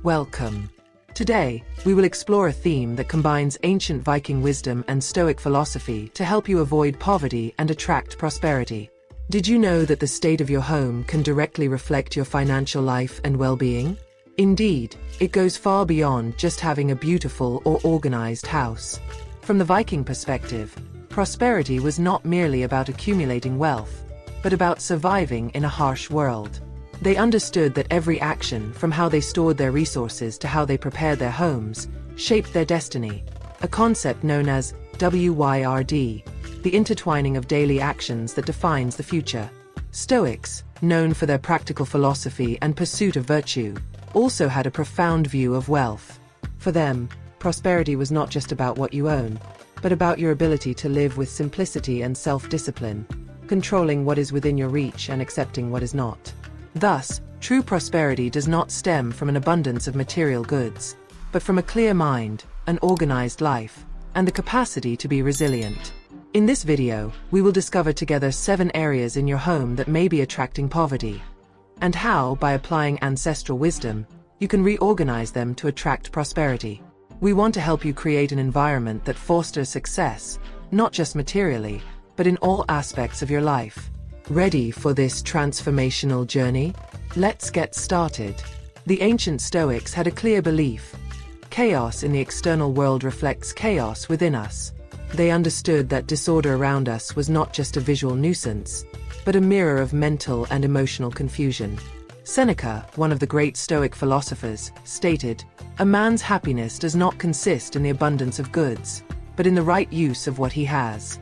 Welcome. Today, we will explore a theme that combines ancient Viking wisdom and Stoic philosophy to help you avoid poverty and attract prosperity. Did you know that the state of your home can directly reflect your financial life and well-being? Indeed, it goes far beyond just having a beautiful or organized house. From the Viking perspective, prosperity was not merely about accumulating wealth, but about surviving in a harsh world. They understood that every action, from how they stored their resources to how they prepared their homes, shaped their destiny, a concept known as WYRD, the intertwining of daily actions that defines the future. Stoics, known for their practical philosophy and pursuit of virtue, also had a profound view of wealth. For them, prosperity was not just about what you own, but about your ability to live with simplicity and self-discipline, controlling what is within your reach and accepting what is not. Thus, true prosperity does not stem from an abundance of material goods, but from a clear mind, an organized life, and the capacity to be resilient. In this video, we will discover together 7 areas in your home that may be attracting poverty, and how, by applying ancestral wisdom, you can reorganize them to attract prosperity. We want to help you create an environment that fosters success, not just materially, but in all aspects of your life. Ready for this transformational journey? Let's get started. The ancient Stoics had a clear belief: chaos in the external world reflects chaos within us. They understood that disorder around us was not just a visual nuisance, but a mirror of mental and emotional confusion. Seneca, one of the great Stoic philosophers, stated, "A man's happiness does not consist in the abundance of goods, but in the right use of what he has."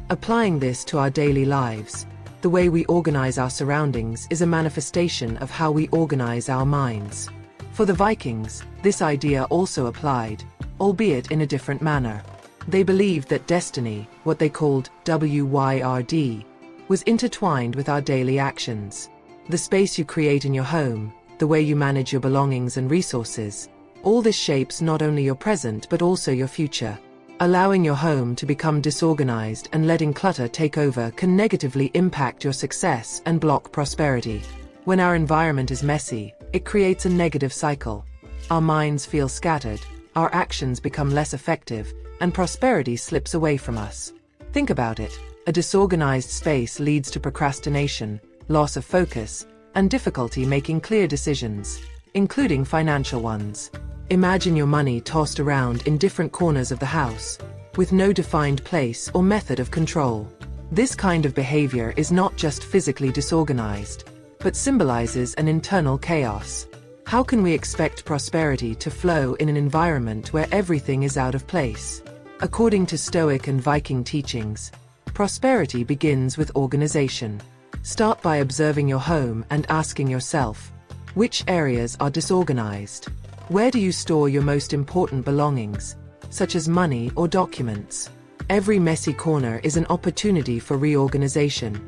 Applying this to our daily lives, the way we organize our surroundings is a manifestation of how we organize our minds. For the Vikings, this idea also applied, albeit in a different manner. They believed that destiny, what they called WYRD, was intertwined with our daily actions. The space you create in your home, the way you manage your belongings and resources, all this shapes not only your present but also your future. Allowing your home to become disorganized and letting clutter take over can negatively impact your success and block prosperity. When our environment is messy, it creates a negative cycle. Our minds feel scattered, our actions become less effective, and prosperity slips away from us. Think about it. A disorganized space leads to procrastination, loss of focus, and difficulty making clear decisions, including financial ones. Imagine your money tossed around in different corners of the house, with no defined place or method of control. This kind of behavior is not just physically disorganized, but symbolizes an internal chaos. How can we expect prosperity to flow in an environment where everything is out of place? According to Stoic and Viking teachings, prosperity begins with organization. Start by observing your home and asking yourself, which areas are disorganized? Where do you store your most important belongings, such as money or documents? Every messy corner is an opportunity for reorganization,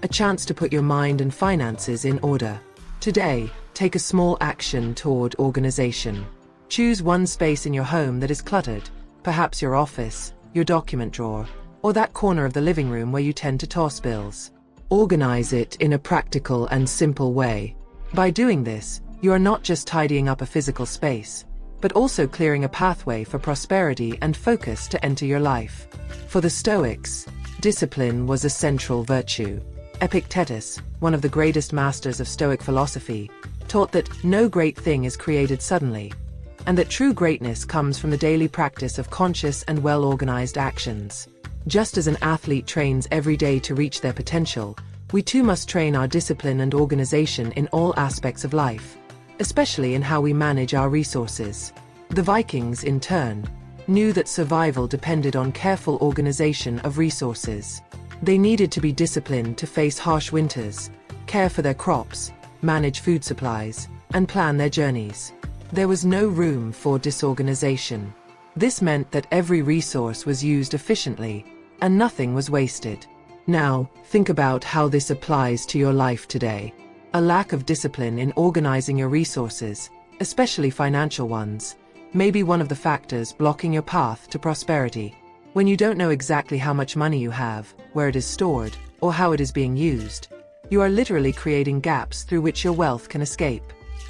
a chance to put your mind and finances in order. Today, take a small action toward organization. Choose one space in your home that is cluttered, perhaps your office, your document drawer, or that corner of the living room where you tend to toss bills. Organize it in a practical and simple way. By doing this, you are not just tidying up a physical space, but also clearing a pathway for prosperity and focus to enter your life. For the Stoics, discipline was a central virtue. Epictetus, one of the greatest masters of Stoic philosophy, taught that no great thing is created suddenly, and that true greatness comes from the daily practice of conscious and well-organized actions. Just as an athlete trains every day to reach their potential, we too must train our discipline and organization in all aspects of life, especially in how we manage our resources. The Vikings, in turn, knew that survival depended on careful organization of resources. They needed to be disciplined to face harsh winters, care for their crops, manage food supplies, and plan their journeys. There was no room for disorganization. This meant that every resource was used efficiently, and nothing was wasted. Now, think about how this applies to your life today. A lack of discipline in organizing your resources, especially financial ones, may be one of the factors blocking your path to prosperity. When you don't know exactly how much money you have, where it is stored, or how it is being used, you are literally creating gaps through which your wealth can escape.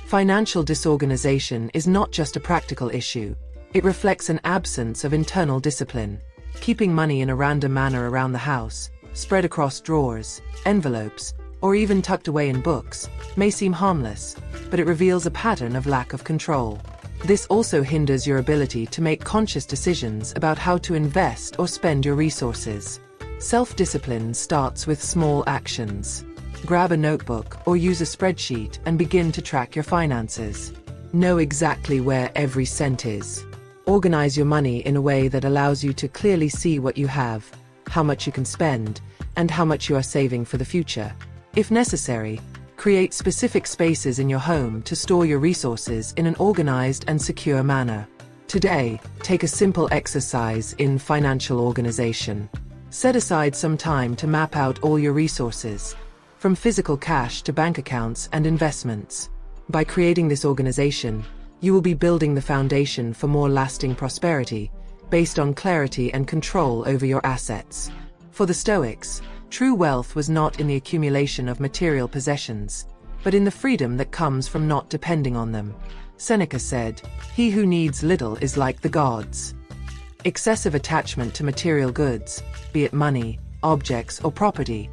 Financial disorganization is not just a practical issue. It reflects an absence of internal discipline. Keeping money in a random manner around the house, spread across drawers, envelopes, or even tucked away in books, may seem harmless, but it reveals a pattern of lack of control. This also hinders your ability to make conscious decisions about how to invest or spend your resources. Self-discipline starts with small actions. Grab a notebook or use a spreadsheet and begin to track your finances. Know exactly where every cent is. Organize your money in a way that allows you to clearly see what you have, how much you can spend, and how much you are saving for the future. If necessary, create specific spaces in your home to store your resources in an organized and secure manner. Today, take a simple exercise in financial organization. Set aside some time to map out all your resources, from physical cash to bank accounts and investments. By creating this organization, you will be building the foundation for more lasting prosperity, based on clarity and control over your assets. For the Stoics, true wealth was not in the accumulation of material possessions, but in the freedom that comes from not depending on them. Seneca said, "He who needs little is like the gods." Excessive attachment to material goods, be it money, objects, or property,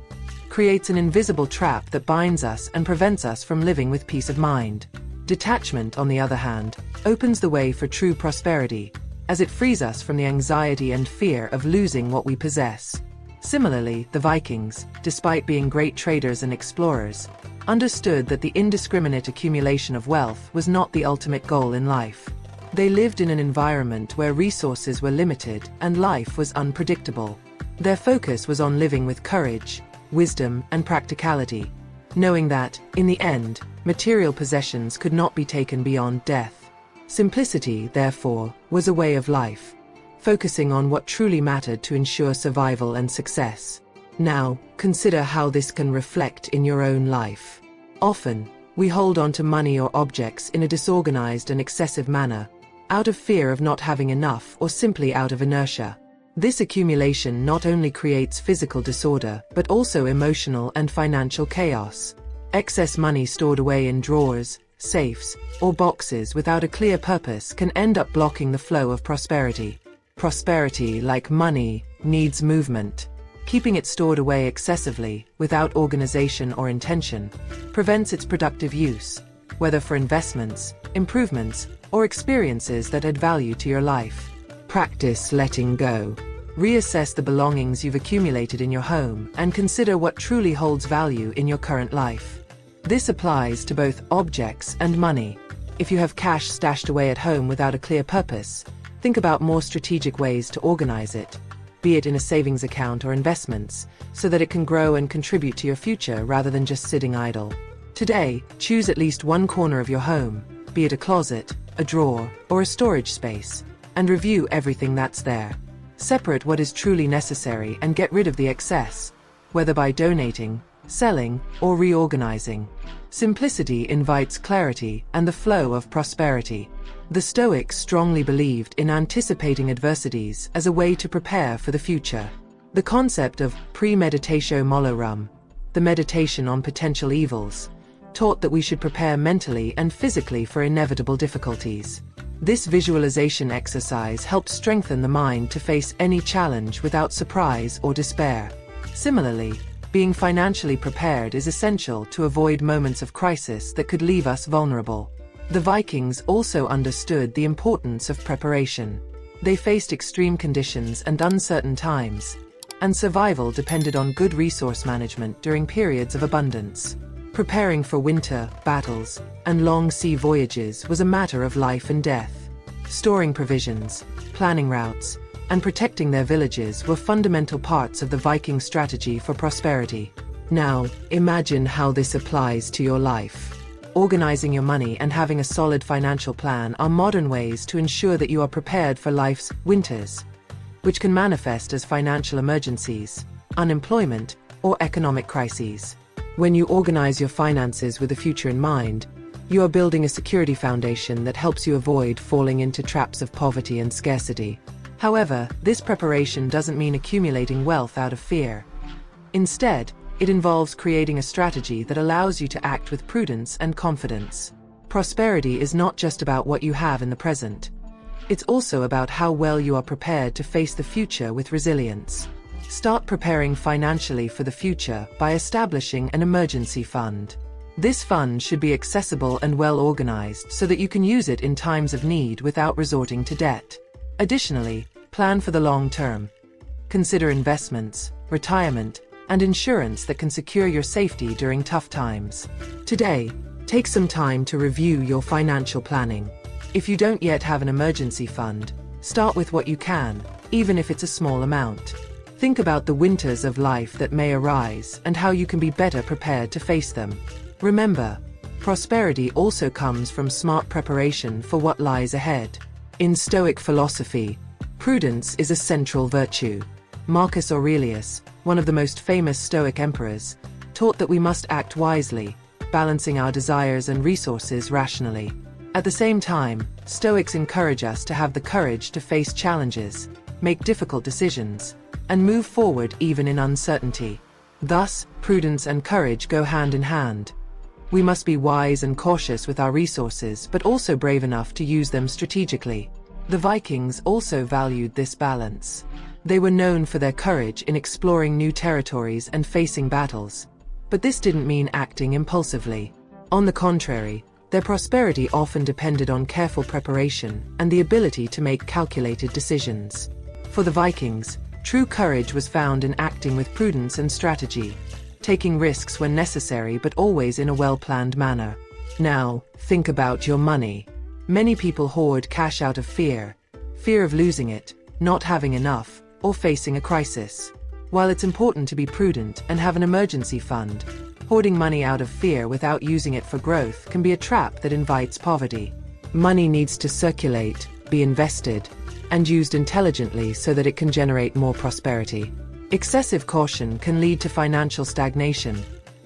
creates an invisible trap that binds us and prevents us from living with peace of mind. Detachment, on the other hand, opens the way for true prosperity, as it frees us from the anxiety and fear of losing what we possess. Similarly, the Vikings, despite being great traders and explorers, understood that the indiscriminate accumulation of wealth was not the ultimate goal in life. They lived in an environment where resources were limited and life was unpredictable. Their focus was on living with courage, wisdom, and practicality, knowing that, in the end, material possessions could not be taken beyond death. Simplicity, therefore, was a way of life, focusing on what truly mattered to ensure survival and success. Now, consider how this can reflect in your own life. Often, we hold on to money or objects in a disorganized and excessive manner, out of fear of not having enough or simply out of inertia. This accumulation not only creates physical disorder, but also emotional and financial chaos. Excess money stored away in drawers, safes, or boxes without a clear purpose can end up blocking the flow of prosperity. Prosperity, like money, needs movement. Keeping it stored away excessively, without organization or intention, prevents its productive use, whether for investments, improvements, or experiences that add value to your life. Practice letting go. Reassess the belongings you've accumulated in your home and consider what truly holds value in your current life. This applies to both objects and money. If you have cash stashed away at home without a clear purpose, think about more strategic ways to organize it, be it in a savings account or investments, so that it can grow and contribute to your future rather than just sitting idle. Today, choose at least one corner of your home, be it a closet, a drawer, or a storage space, and review everything that's there. Separate what is truly necessary and get rid of the excess, whether by donating, selling, or reorganizing. Simplicity invites clarity and the flow of prosperity. The Stoics strongly believed in anticipating adversities as a way to prepare for the future. The concept of premeditatio malorum, the meditation on potential evils, taught that we should prepare mentally and physically for inevitable difficulties. This visualization exercise helps strengthen the mind to face any challenge without surprise or despair. Similarly, being financially prepared is essential to avoid moments of crisis that could leave us vulnerable. The Vikings also understood the importance of preparation. They faced extreme conditions and uncertain times, and survival depended on good resource management during periods of abundance. Preparing for winter, battles, and long sea voyages was a matter of life and death. Storing provisions, planning routes, and protecting their villages were fundamental parts of the Viking strategy for prosperity. Now, imagine how this applies to your life. Organizing your money and having a solid financial plan are modern ways to ensure that you are prepared for life's winters, which can manifest as financial emergencies, unemployment, or economic crises. When you organize your finances with the future in mind, you are building a security foundation that helps you avoid falling into traps of poverty and scarcity. However, this preparation doesn't mean accumulating wealth out of fear. Instead, it involves creating a strategy that allows you to act with prudence and confidence. Prosperity is not just about what you have in the present. It's also about how well you are prepared to face the future with resilience. Start preparing financially for the future by establishing an emergency fund. This fund should be accessible and well organized so that you can use it in times of need without resorting to debt. Additionally, plan for the long term. Consider investments, retirement, and insurance that can secure your safety during tough times. Today, take some time to review your financial planning. If you don't yet have an emergency fund, start with what you can, even if it's a small amount. Think about the winters of life that may arise and how you can be better prepared to face them. Remember, prosperity also comes from smart preparation for what lies ahead. In Stoic philosophy, prudence is a central virtue. Marcus Aurelius, one of the most famous Stoic emperors, taught that we must act wisely, balancing our desires and resources rationally. At the same time, Stoics encourage us to have the courage to face challenges, make difficult decisions, and move forward even in uncertainty. Thus, prudence and courage go hand in hand. We must be wise and cautious with our resources, but also brave enough to use them strategically. The Vikings also valued this balance. They were known for their courage in exploring new territories and facing battles. But this didn't mean acting impulsively. On the contrary, their prosperity often depended on careful preparation and the ability to make calculated decisions. For the Vikings, true courage was found in acting with prudence and strategy, taking risks when necessary but always in a well-planned manner. Now, think about your money. Many people hoard cash out of fear of losing it, not having enough, or facing a crisis. While it's important to be prudent and have an emergency fund, hoarding money out of fear without using it for growth can be a trap that invites poverty. Money needs to circulate, be invested, and used intelligently so that it can generate more prosperity. Excessive caution can lead to financial stagnation,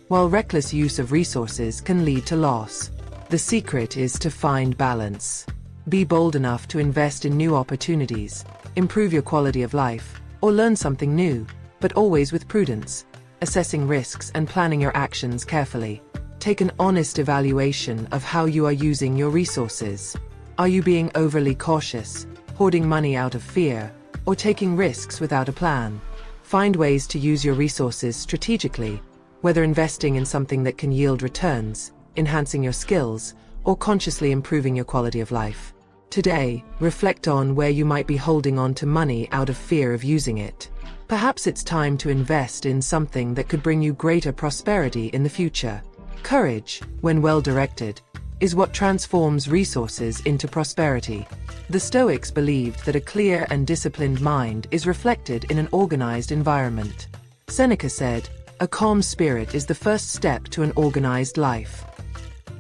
while reckless use of resources can lead to loss. The secret is to find balance. Be bold enough to invest in new opportunities, improve your quality of life, or learn something new, but always with prudence, assessing risks and planning your actions carefully. Take an honest evaluation of how you are using your resources. Are you being overly cautious, hoarding money out of fear, or taking risks without a plan? Find ways to use your resources strategically, whether investing in something that can yield returns, enhancing your skills, or consciously improving your quality of life. Today, reflect on where you might be holding on to money out of fear of using it. Perhaps it's time to invest in something that could bring you greater prosperity in the future. Courage, when well directed, is what transforms resources into prosperity. The Stoics believed that a clear and disciplined mind is reflected in an organized environment. Seneca said, "A calm spirit is the first step to an organized life."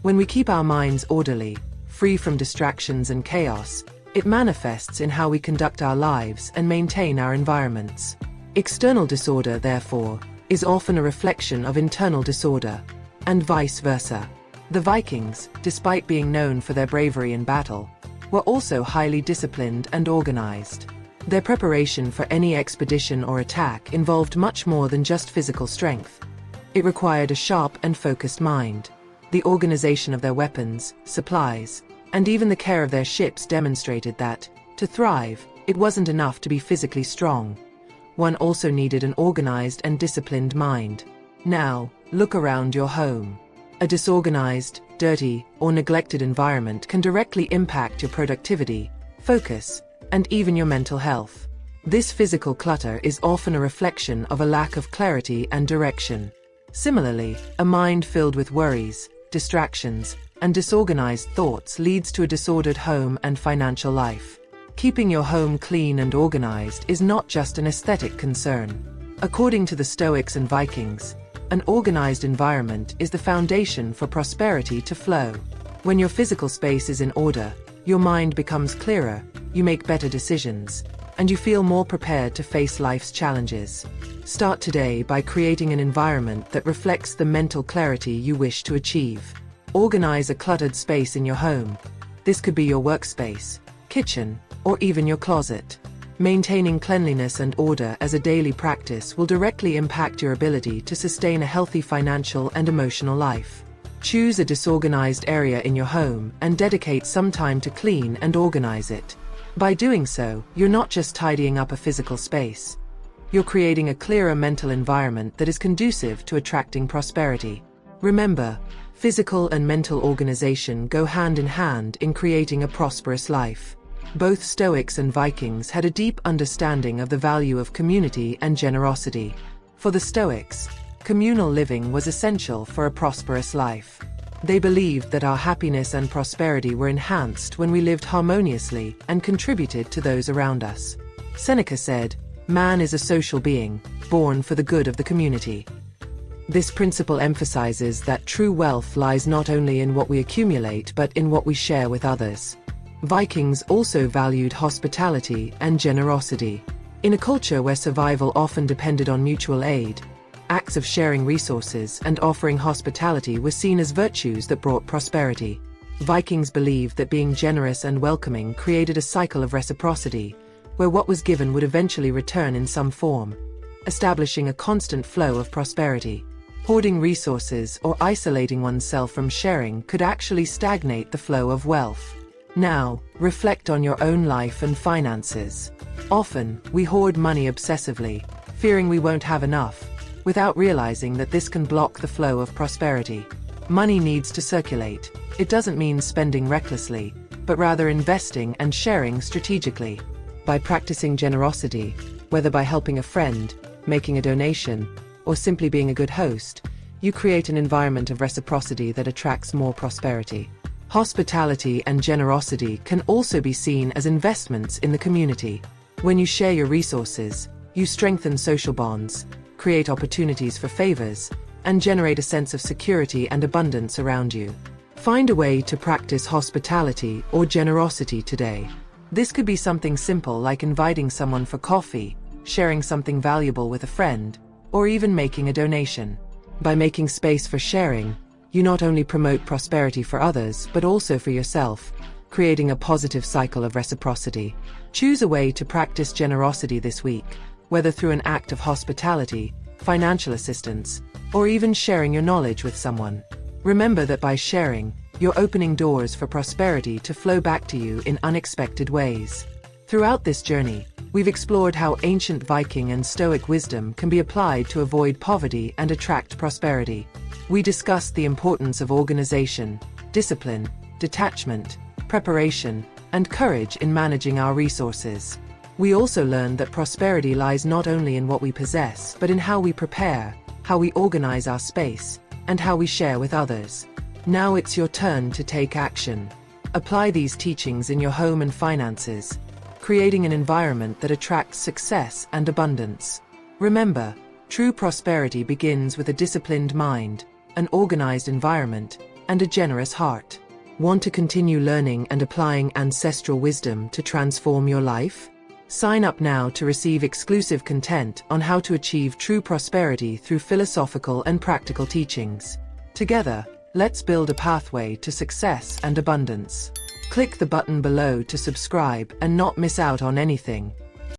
When we keep our minds orderly, free from distractions and chaos, it manifests in how we conduct our lives and maintain our environments. External disorder, therefore, is often a reflection of internal disorder, and vice versa. The Vikings, despite being known for their bravery in battle, were also highly disciplined and organized. Their preparation for any expedition or attack involved much more than just physical strength. It required a sharp and focused mind. The organization of their weapons, supplies, and even the care of their ships demonstrated that, to thrive, it wasn't enough to be physically strong. One also needed an organized and disciplined mind. Now, look around your home. A disorganized, dirty, or neglected environment can directly impact your productivity, focus, and even your mental health. This physical clutter is often a reflection of a lack of clarity and direction. Similarly, a mind filled with worries, distractions, and disorganized thoughts leads to a disordered home and financial life. Keeping your home clean and organized is not just an aesthetic concern. According to the Stoics and Vikings, an organized environment is the foundation for prosperity to flow. When your physical space is in order, your mind becomes clearer, you make better decisions, and you feel more prepared to face life's challenges. Start today by creating an environment that reflects the mental clarity you wish to achieve. Organize a cluttered space in your home. This could be your workspace, kitchen, or even your closet. Maintaining cleanliness and order as a daily practice will directly impact your ability to sustain a healthy financial and emotional life. Choose a disorganized area in your home and dedicate some time to clean and organize it. By doing so, you're not just tidying up a physical space. You're creating a clearer mental environment that is conducive to attracting prosperity. Remember, physical and mental organization go hand in hand in creating a prosperous life. Both Stoics and Vikings had a deep understanding of the value of community and generosity. For the Stoics, communal living was essential for a prosperous life. They believed that our happiness and prosperity were enhanced when we lived harmoniously and contributed to those around us. Seneca said, "Man is a social being, born for the good of the community." This principle emphasizes that true wealth lies not only in what we accumulate but in what we share with others. Vikings also valued hospitality and generosity. In a culture where survival often depended on mutual aid, acts of sharing resources and offering hospitality were seen as virtues that brought prosperity. Vikings believed that being generous and welcoming created a cycle of reciprocity, where what was given would eventually return in some form, establishing a constant flow of prosperity. Hoarding resources or isolating oneself from sharing could actually stagnate the flow of wealth. Now, reflect on your own life and finances. Often, we hoard money obsessively, fearing we won't have enough, without realizing that this can block the flow of prosperity. Money needs to circulate. It doesn't mean spending recklessly, but rather investing and sharing strategically. By practicing generosity, whether by helping a friend, making a donation, or simply being a good host, you create an environment of reciprocity that attracts more prosperity. Hospitality and generosity can also be seen as investments in the community. When you share your resources, you strengthen social bonds, create opportunities for favors, and generate a sense of security and abundance around you. Find a way to practice hospitality or generosity today. This could be something simple like inviting someone for coffee, sharing something valuable with a friend, or even making a donation. By making space for sharing, you not only promote prosperity for others but also for yourself, creating a positive cycle of reciprocity. Choose a way to practice generosity this week, whether through an act of hospitality, financial assistance, or even sharing your knowledge with someone. Remember that by sharing, you're opening doors for prosperity to flow back to you in unexpected ways. Throughout this journey, we've explored how ancient Viking and Stoic wisdom can be applied to avoid poverty and attract prosperity. We discussed the importance of organization, discipline, detachment, preparation, and courage in managing our resources. We also learned that prosperity lies not only in what we possess, but in how we prepare, how we organize our space, and how we share with others. Now it's your turn to take action. Apply these teachings in your home and finances, creating an environment that attracts success and abundance. Remember, true prosperity begins with a disciplined mind, an organized environment, and a generous heart. Want to continue learning and applying ancestral wisdom to transform your life? Sign up now to receive exclusive content on how to achieve true prosperity through philosophical and practical teachings. Together, let's build a pathway to success and abundance. Click the button below to subscribe and not miss out on anything.